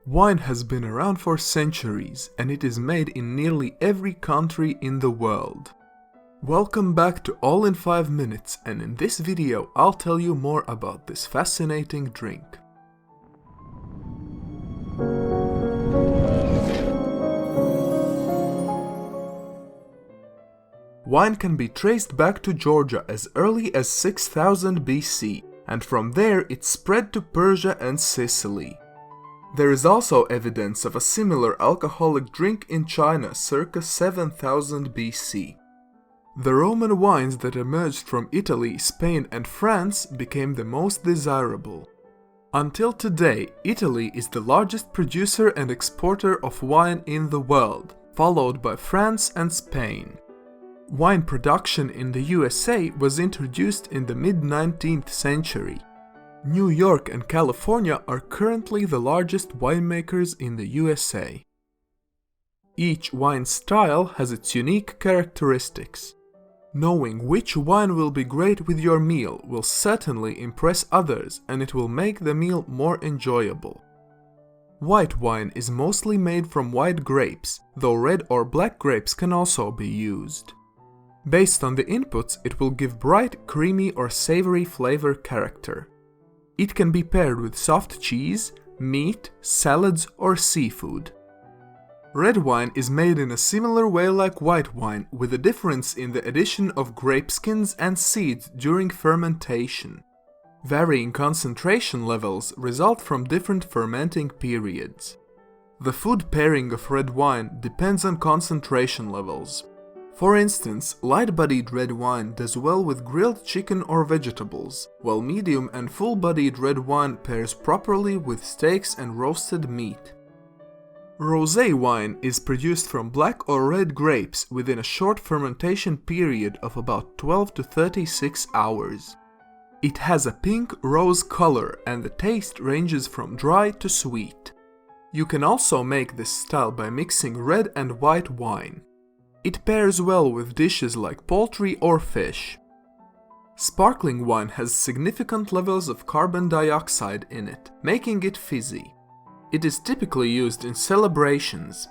Wine has been around for centuries, and it is made in nearly every country in the world. Welcome back to All in 5 Minutes, and in this video I'll tell you more about this fascinating drink. Wine can be traced back to Georgia as early as 6000 BC, and from there it spread to Persia and Sicily. There is also evidence of a similar alcoholic drink in China circa 7000 BC. The Roman wines that emerged from Italy, Spain and France became the most desirable. Until today, Italy is the largest producer and exporter of wine in the world, followed by France and Spain. Wine production in the USA was introduced in the mid-19th century. New York and California are currently the largest winemakers in the USA. Each wine style has its unique characteristics. Knowing which wine will be great with your meal will certainly impress others, and it will make the meal more enjoyable. White wine is mostly made from white grapes, though red or black grapes can also be used. Based on the inputs, it will give bright, creamy or savory flavor character. It can be paired with soft cheese, meat, salads or seafood. Red wine is made in a similar way like white wine, with a difference in the addition of grape skins and seeds during fermentation. Varying concentration levels result from different fermenting periods. The food pairing of red wine depends on concentration levels. For instance, light-bodied red wine does well with grilled chicken or vegetables, while medium and full-bodied red wine pairs properly with steaks and roasted meat. Rosé wine is produced from black or red grapes within a short fermentation period of about 12 to 36 hours. It has a pink rose color and the taste ranges from dry to sweet. You can also make this style by mixing red and white wine. It pairs well with dishes like poultry or fish. Sparkling wine has significant levels of carbon dioxide in it, making it fizzy. It is typically used in celebrations.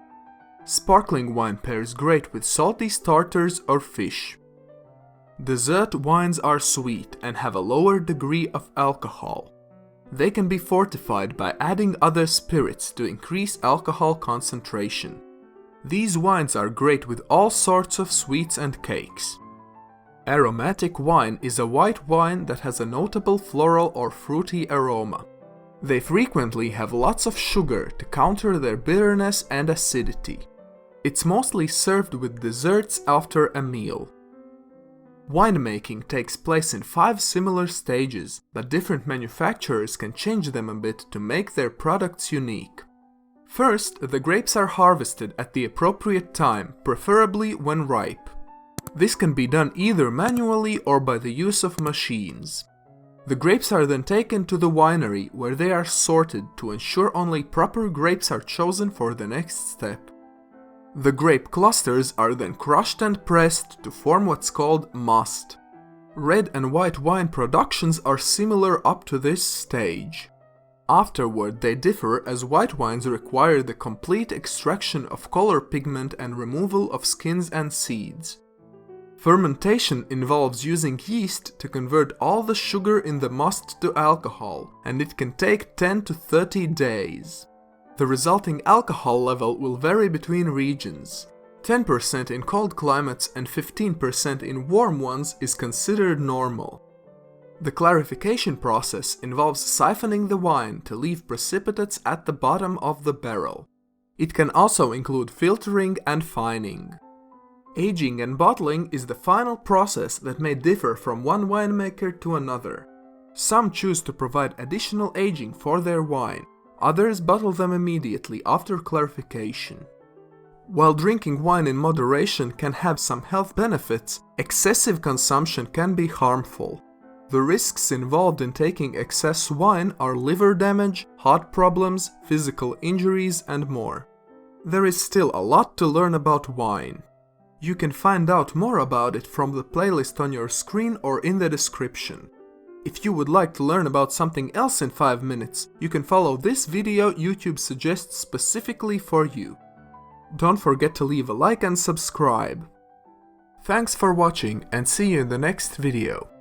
Sparkling wine pairs great with salty starters or fish. Dessert wines are sweet and have a lower degree of alcohol. They can be fortified by adding other spirits to increase alcohol concentration. These wines are great with all sorts of sweets and cakes. Aromatic wine is a white wine that has a notable floral or fruity aroma. They frequently have lots of sugar to counter their bitterness and acidity. It's mostly served with desserts after a meal. Winemaking takes place in 5 similar stages, but different manufacturers can change them a bit to make their products unique. First, the grapes are harvested at the appropriate time, preferably when ripe. This can be done either manually or by the use of machines. The grapes are then taken to the winery, where they are sorted to ensure only proper grapes are chosen for the next step. The grape clusters are then crushed and pressed to form what's called must. Red and white wine productions are similar up to this stage. Afterward, they differ as white wines require the complete extraction of color pigment and removal of skins and seeds. Fermentation involves using yeast to convert all the sugar in the must to alcohol, and it can take 10 to 30 days. The resulting alcohol level will vary between regions. 10% in cold climates and 15% in warm ones is considered normal. The clarification process involves siphoning the wine to leave precipitates at the bottom of the barrel. It can also include filtering and fining. Aging and bottling is the final process that may differ from one winemaker to another. Some choose to provide additional aging for their wine, others bottle them immediately after clarification. While drinking wine in moderation can have some health benefits, excessive consumption can be harmful. The risks involved in taking excess wine are liver damage, heart problems, physical injuries, and more. There is still a lot to learn about wine. You can find out more about it from the playlist on your screen or in the description. If you would like to learn about something else in 5 minutes, you can follow this video YouTube suggests specifically for you. Don't forget to leave a like and subscribe. Thanks for watching and see you in the next video.